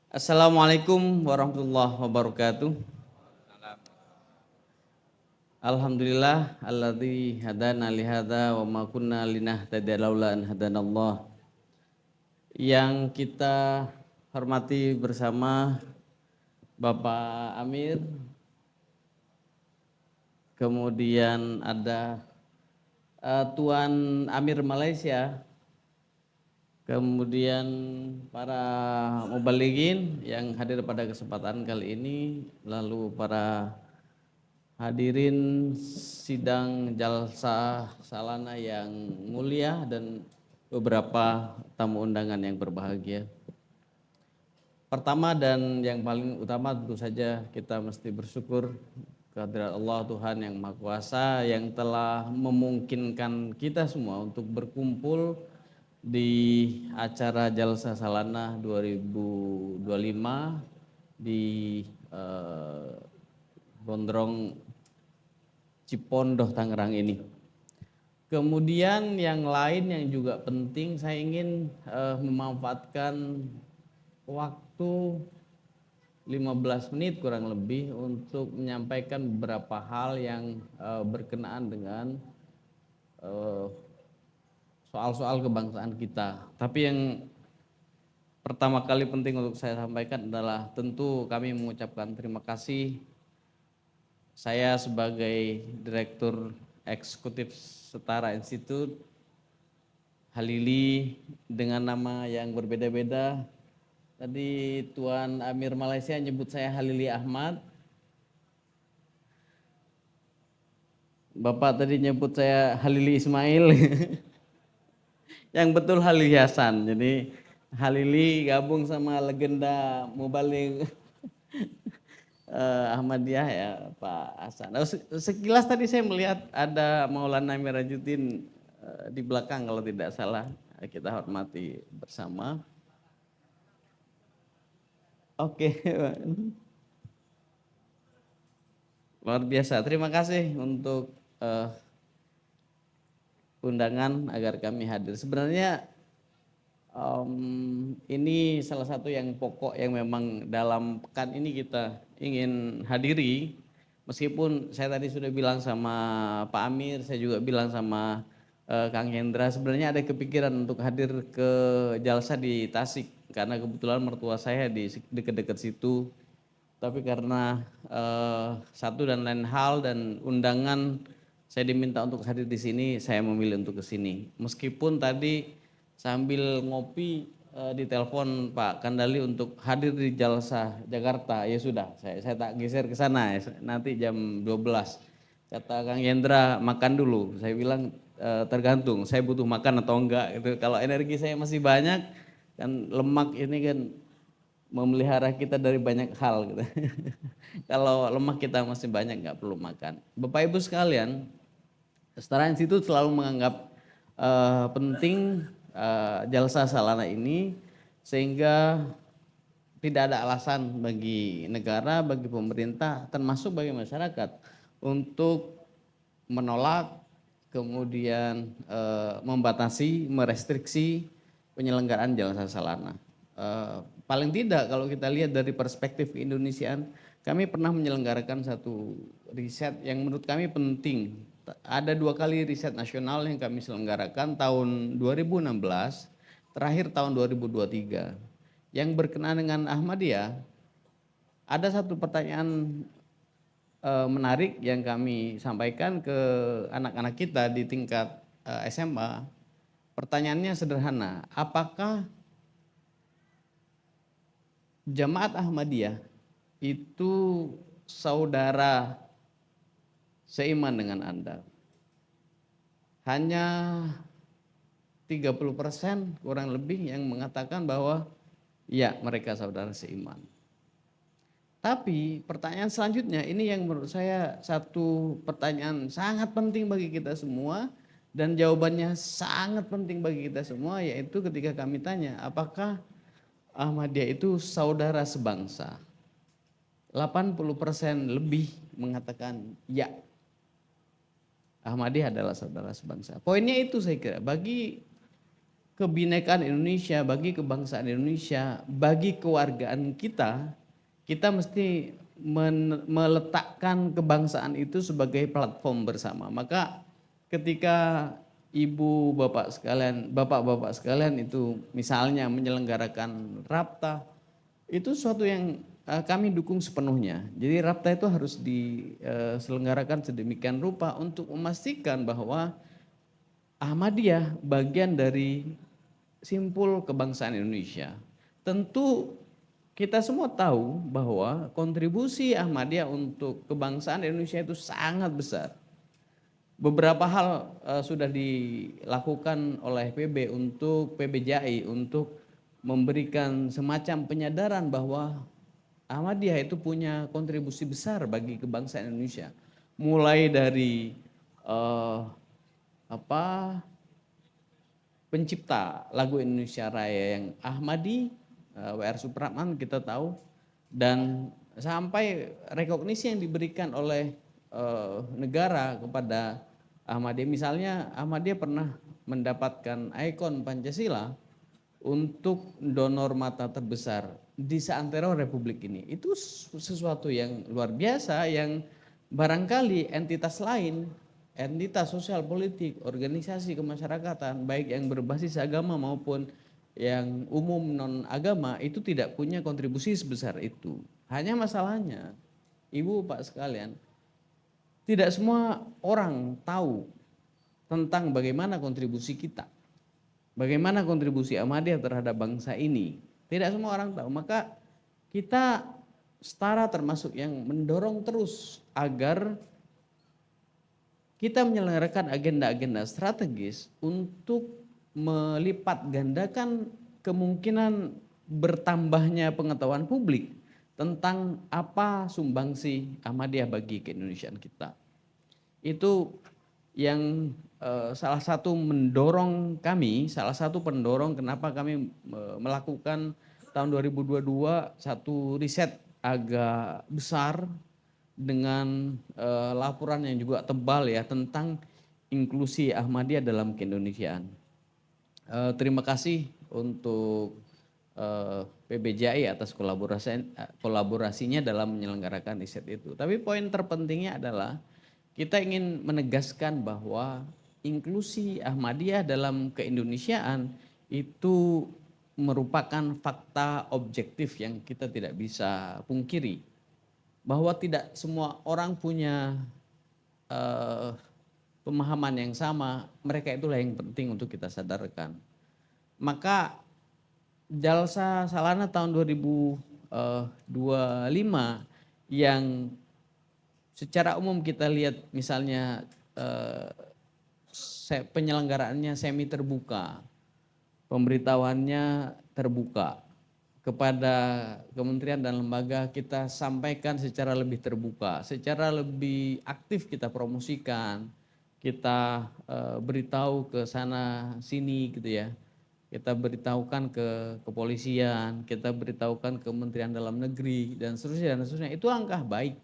Assalamualaikum warahmatullahi wabarakatuh. Alhamdulillah alladzi hadana li hadza wa ma kunna linahtadiya laula an hadanallah. Yang kita hormati bersama Bapak Amir, kemudian ada Tuan Amir Malaysia, kemudian para mubalighin yang hadir pada kesempatan kali ini, lalu para hadirin sidang jalsa salana yang mulia dan beberapa tamu undangan yang berbahagia. Pertama dan yang paling utama tentu saja kita mesti bersyukur kehadirat Allah Tuhan yang Maha Kuasa yang telah memungkinkan kita semua untuk berkumpul di acara Jalsa Salana 2025 di Gondrong Cipondoh Tangerang ini. Kemudian yang lain yang juga penting, saya ingin memanfaatkan waktu 15 menit kurang lebih untuk menyampaikan beberapa hal yang berkenaan dengan soal-soal kebangsaan kita. Tapi yang pertama kali penting untuk saya sampaikan adalah tentu kami mengucapkan terima kasih. Saya sebagai Direktur Eksekutif Setara Institute Halili dengan nama yang berbeda-beda. Tadi Tuan Amir Malaysia nyebut saya Halili Ahmad. Bapak tadi nyebut saya Halili Ismail. Yang betul Halili Hasan. Jadi Halili gabung sama legenda Mubaligh Ahmadiyah ya Pak Hasan. Sekilas tadi saya melihat ada Maulana Mirajuddin di belakang kalau tidak salah, kita hormati bersama. Oke, luar biasa. Terima kasih untuk undangan agar kami hadir. Sebenarnya ini salah satu yang pokok yang memang dalam pekan ini kita ingin hadiri, meskipun saya tadi sudah bilang sama Pak Amir, saya juga bilang sama Kang Hendra, sebenarnya ada kepikiran untuk hadir ke Jalsa di Tasik, karena kebetulan mertua saya di dekat-dekat situ. Tapi karena satu dan lain hal dan undangan saya diminta untuk hadir di sini, saya memilih untuk ke sini. Meskipun tadi sambil ngopi ditelepon Pak Kandali untuk hadir di Jalsa Jakarta, ya sudah, saya tak geser ke sana ya, nanti jam 12. Kata Kang Yendra makan dulu, saya bilang tergantung, saya butuh makan atau enggak gitu. Kalau energi saya masih banyak, kan lemak ini kan memelihara kita dari banyak hal gitu. Kalau lemak kita masih banyak nggak perlu makan. Bapak Ibu sekalian, Setara Institut selalu menganggap penting Jalsa Salana ini, sehingga tidak ada alasan bagi negara, bagi pemerintah, termasuk bagi masyarakat untuk menolak, kemudian membatasi, merestriksi penyelenggaraan Jalsa Salana. Paling tidak kalau kita lihat dari perspektif keindonesiaan, kami pernah menyelenggarakan satu riset yang menurut kami penting. Ada 2 kali riset nasional yang kami selenggarakan tahun 2016, terakhir tahun 2023. Yang berkenaan dengan Ahmadiyah, ada satu pertanyaan menarik yang kami sampaikan ke anak-anak kita di tingkat SMA. Pertanyaannya sederhana, apakah Jamaat Ahmadiyah itu saudara seiman dengan Anda? Hanya 30% kurang lebih yang mengatakan bahwa ya, mereka saudara seiman. Tapi pertanyaan selanjutnya, ini yang menurut saya satu pertanyaan sangat penting bagi kita semua, dan jawabannya sangat penting bagi kita semua, yaitu ketika kami tanya, apakah Ahmadiyah itu saudara sebangsa? 80% lebih mengatakan ya, Ahmadiyah adalah saudara sebangsa. Poinnya itu saya kira, bagi kebinekaan Indonesia, bagi kebangsaan Indonesia, bagi kewargaan kita, kita mesti meletakkan kebangsaan itu sebagai platform bersama. Maka ketika ibu bapak sekalian, bapak-bapak sekalian itu misalnya menyelenggarakan Rapta, itu suatu yang kami dukung sepenuhnya. Jadi Rapta itu harus diselenggarakan sedemikian rupa untuk memastikan bahwa Ahmadiyah bagian dari simpul kebangsaan Indonesia. Tentu kita semua tahu bahwa kontribusi Ahmadiyah untuk kebangsaan Indonesia itu sangat besar. Beberapa hal sudah dilakukan oleh PBJI untuk memberikan semacam penyadaran bahwa Ahmadiyah itu punya kontribusi besar bagi kebangsaan Indonesia. Mulai dari pencipta lagu Indonesia Raya yang Ahmadi, W.R. Supratman kita tahu, dan sampai rekognisi yang diberikan oleh negara kepada Ahmadiyah. Misalnya Ahmadiyah pernah mendapatkan ikon Pancasila untuk donor mata terbesar di seantero Republik ini. Itu sesuatu yang luar biasa yang barangkali entitas lain, entitas sosial politik, organisasi kemasyarakatan, baik yang berbasis agama maupun yang umum non agama, itu tidak punya kontribusi sebesar itu. Hanya masalahnya, ibu pak sekalian, tidak semua orang tahu tentang bagaimana kontribusi kita, bagaimana kontribusi Ahmadiyah terhadap bangsa ini. Tidak semua orang tahu, maka kita setara termasuk yang mendorong terus agar kita menyelenggarakan agenda-agenda strategis untuk melipat gandakan kemungkinan bertambahnya pengetahuan publik tentang apa sumbangsi Ahmadiyah bagi keindonesiaan kita. Itu yang salah satu mendorong kami, salah satu pendorong kenapa kami melakukan tahun 2022 satu riset agak besar dengan laporan yang juga tebal ya tentang inklusi Ahmadiyah dalam keindonesiaan. Terima kasih untuk PBJI atas kolaborasinya dalam menyelenggarakan riset itu. Tapi poin terpentingnya adalah kita ingin menegaskan bahwa inklusi Ahmadiyah dalam keindonesiaan itu merupakan fakta objektif yang kita tidak bisa pungkiri. Bahwa tidak semua orang punya pemahaman yang sama, mereka itulah yang penting untuk kita sadarkan. Maka Jalsa Salana tahun 2025 yang secara umum kita lihat misalnya penyelenggaraannya semi terbuka, pemberitahuannya terbuka, kepada kementerian dan lembaga kita sampaikan secara lebih terbuka, secara lebih aktif kita promosikan, kita beritahu ke sana sini gitu ya. Kita beritahukan ke kepolisian, kita beritahukan ke Kementerian Dalam Negeri dan seterusnya. Itu langkah baik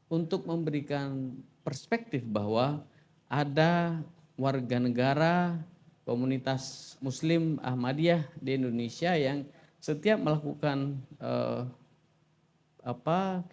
untuk memberikan perspektif bahwa ada warga negara komunitas Muslim Ahmadiyah di Indonesia yang setiap melakukan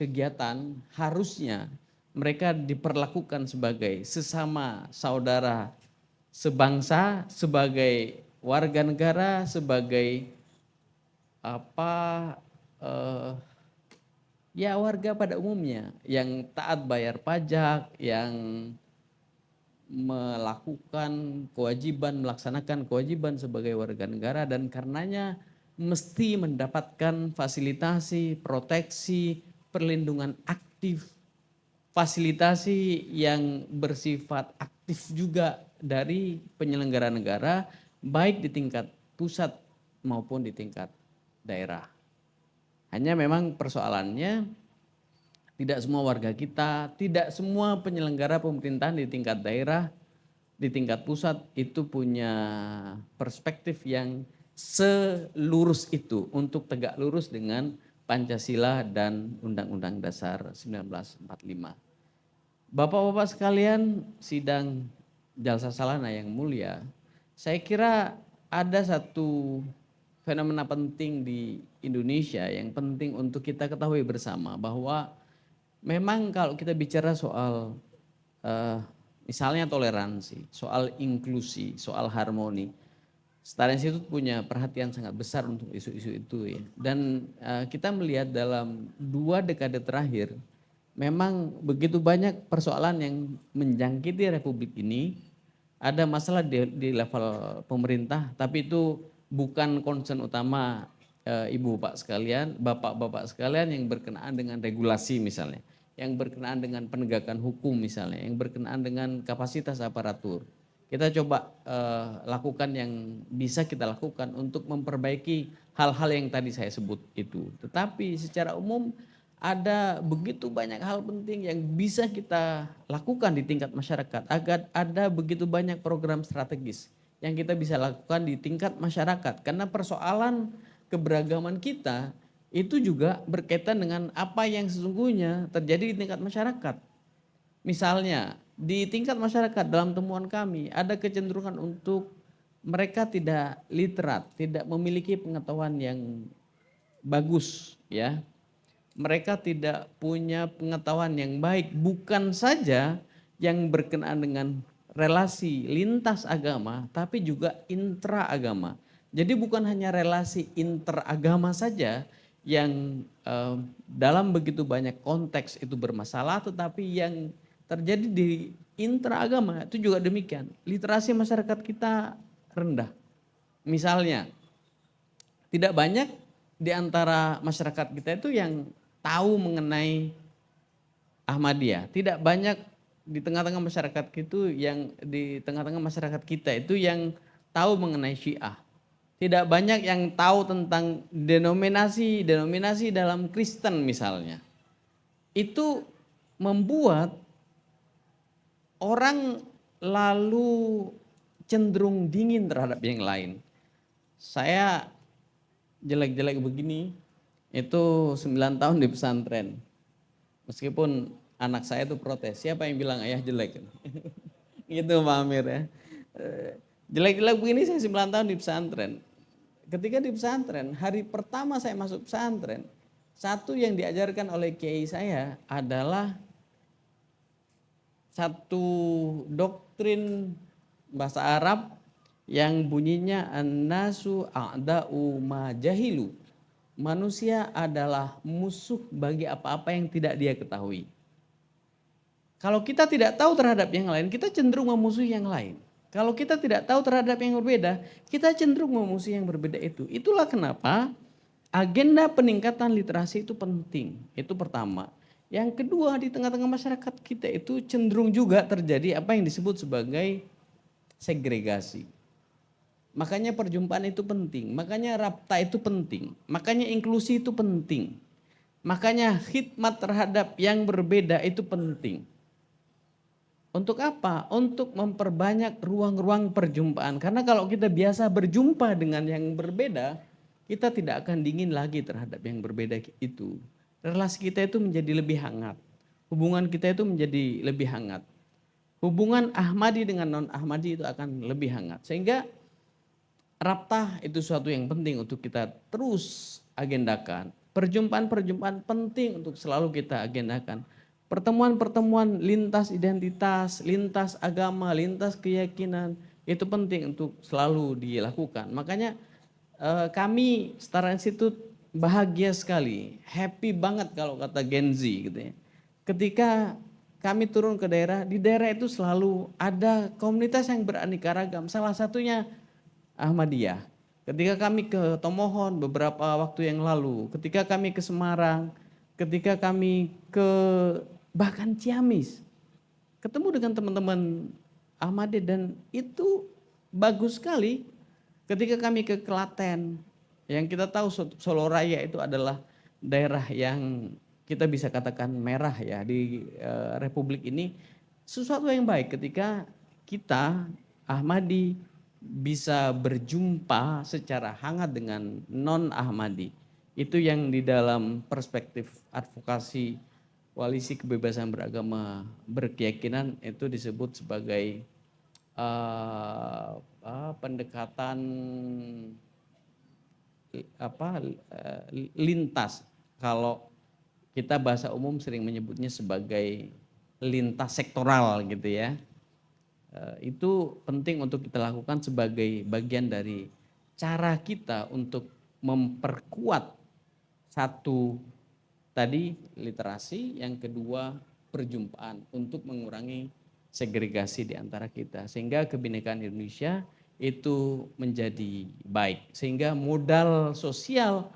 kegiatan harusnya mereka diperlakukan sebagai sesama saudara sebangsa, sebagai warga negara, sebagai warga pada umumnya yang taat bayar pajak, yang melaksanakan kewajiban sebagai warga negara, dan karenanya mesti mendapatkan fasilitasi, proteksi, perlindungan aktif, fasilitasi yang bersifat aktif juga dari penyelenggara negara, baik di tingkat pusat maupun di tingkat daerah. Hanya memang persoalannya tidak semua warga kita, tidak semua penyelenggara pemerintahan di tingkat daerah, di tingkat pusat itu punya perspektif yang selurus itu untuk tegak lurus dengan Pancasila dan Undang-Undang Dasar 1945. Bapak-bapak sekalian, sidang Jalsa Salana yang mulia, saya kira ada satu fenomena penting di Indonesia yang penting untuk kita ketahui bersama, bahwa memang kalau kita bicara soal misalnya toleransi, soal inklusi, soal harmoni, Setara Institute punya perhatian sangat besar untuk isu-isu itu ya. Dan kita melihat dalam 2 dekade terakhir, memang begitu banyak persoalan yang menjangkiti Republik ini. Ada masalah di level pemerintah, tapi itu bukan concern utama ibu bapak sekalian, bapak-bapak sekalian, yang berkenaan dengan regulasi misalnya, yang berkenaan dengan penegakan hukum misalnya, yang berkenaan dengan kapasitas aparatur. Kita coba lakukan yang bisa kita lakukan untuk memperbaiki hal-hal yang tadi saya sebut itu. Tetapi secara umum ada begitu banyak hal penting yang bisa kita lakukan di tingkat masyarakat. Agar ada begitu banyak program strategis yang kita bisa lakukan di tingkat masyarakat. Karena persoalan keberagaman kita itu juga berkaitan dengan apa yang sesungguhnya terjadi di tingkat masyarakat. Misalnya di tingkat masyarakat, dalam temuan kami ada kecenderungan untuk mereka tidak literat, tidak memiliki pengetahuan yang bagus ya. Mereka tidak punya pengetahuan yang baik, bukan saja yang berkenaan dengan relasi lintas agama, tapi juga intraagama. Jadi bukan hanya relasi interagama saja yang dalam begitu banyak konteks itu bermasalah, tetapi yang terjadi di intraagama itu juga demikian. Literasi masyarakat kita rendah. Misalnya, tidak banyak di antara masyarakat kita itu yang tahu mengenai Ahmadiyah. Tidak banyak di tengah-tengah masyarakat kita itu yang tahu mengenai Syiah. Tidak banyak yang tahu tentang denominasi dalam Kristen misalnya. Itu membuat orang lalu cenderung dingin terhadap yang lain. Saya jelek-jelek begini, itu 9 tahun di pesantren. Meskipun anak saya itu protes, siapa yang bilang ayah jelek? Gitu Pak Amir ya. Jelek-jelek begini saya 9 tahun di pesantren. Ketika di pesantren, hari pertama saya masuk pesantren, satu yang diajarkan oleh kiai saya adalah satu doktrin bahasa Arab yang bunyinya an-nasu a'da'u ma jahilu. Manusia adalah musuh bagi apa-apa yang tidak dia ketahui. Kalau kita tidak tahu terhadap yang lain, kita cenderung memusuhi yang lain. Kalau kita tidak tahu terhadap yang berbeda, kita cenderung memusuhi yang berbeda itu. Itulah kenapa agenda peningkatan literasi itu penting. Itu pertama. Yang kedua, di tengah-tengah masyarakat kita itu cenderung juga terjadi apa yang disebut sebagai segregasi. Makanya perjumpaan itu penting, makanya rapta itu penting, makanya inklusi itu penting, makanya khidmat terhadap yang berbeda itu penting. Untuk apa? Untuk memperbanyak ruang-ruang perjumpaan. Karena kalau kita biasa berjumpa dengan yang berbeda, kita tidak akan dingin lagi terhadap yang berbeda itu. Relasi kita itu menjadi lebih hangat. Hubungan kita itu menjadi lebih hangat. Hubungan Ahmadi dengan non-Ahmadi itu akan lebih hangat. Sehingga Raptah itu suatu yang penting untuk kita terus agendakan. Perjumpaan-perjumpaan penting untuk selalu kita agendakan. Pertemuan-pertemuan lintas identitas, lintas agama, lintas keyakinan itu penting untuk selalu dilakukan. Makanya kami Setara Institute bahagia sekali, happy banget kalau kata Gen Z gitu ya. Ketika kami turun ke daerah, di daerah itu selalu ada komunitas yang beraneka ragam. Salah satunya Ahmadiyah. Ketika kami ke Tomohon beberapa waktu yang lalu, ketika kami ke Semarang, ketika kami ke bahkan Ciamis, ketemu dengan teman-teman Ahmadiyah dan itu bagus sekali. Ketika kami ke Klaten, yang kita tahu Solo Raya itu adalah daerah yang kita bisa katakan merah ya di Republik ini, sesuatu yang baik ketika kita Ahmadi bisa berjumpa secara hangat dengan non-Ahmadi. Itu yang di dalam perspektif advokasi koalisi kebebasan beragama berkeyakinan itu disebut sebagai pendekatan lintas. Kalau kita bahasa umum sering menyebutnya sebagai lintas sektoral gitu ya. Itu penting untuk kita lakukan sebagai bagian dari cara kita untuk memperkuat satu tadi literasi, yang kedua perjumpaan untuk mengurangi segregasi di antara kita sehingga kebinekaan Indonesia itu menjadi baik, sehingga modal sosial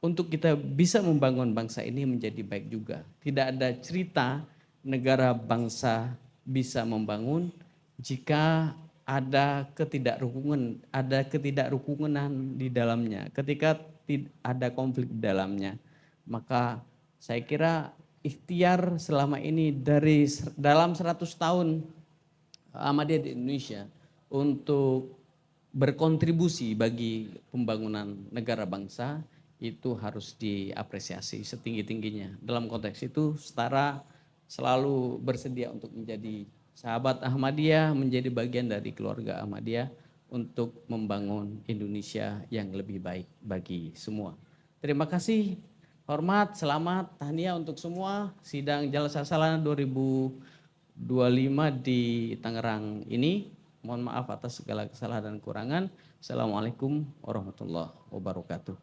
untuk kita bisa membangun bangsa ini menjadi baik juga. Tidak ada cerita negara bangsa bisa membangun jika ada ketidakrukunan di dalamnya. Ketika ada konflik di dalamnya, maka saya kira ikhtiar selama ini dalam 100 tahun Ahmadiyah di Indonesia untuk berkontribusi bagi pembangunan negara bangsa itu harus diapresiasi setinggi-tingginya. Dalam konteks itu Setara selalu bersedia untuk menjadi sahabat Ahmadiyah, menjadi bagian dari keluarga Ahmadiyah untuk membangun Indonesia yang lebih baik bagi semua. Terima kasih, hormat, selamat, tahniah untuk semua. Sidang Jalsa Salana 2025 di Tangerang ini. Mohon maaf atas segala kesalahan dan kekurangan. Assalamualaikum warahmatullahi wabarakatuh.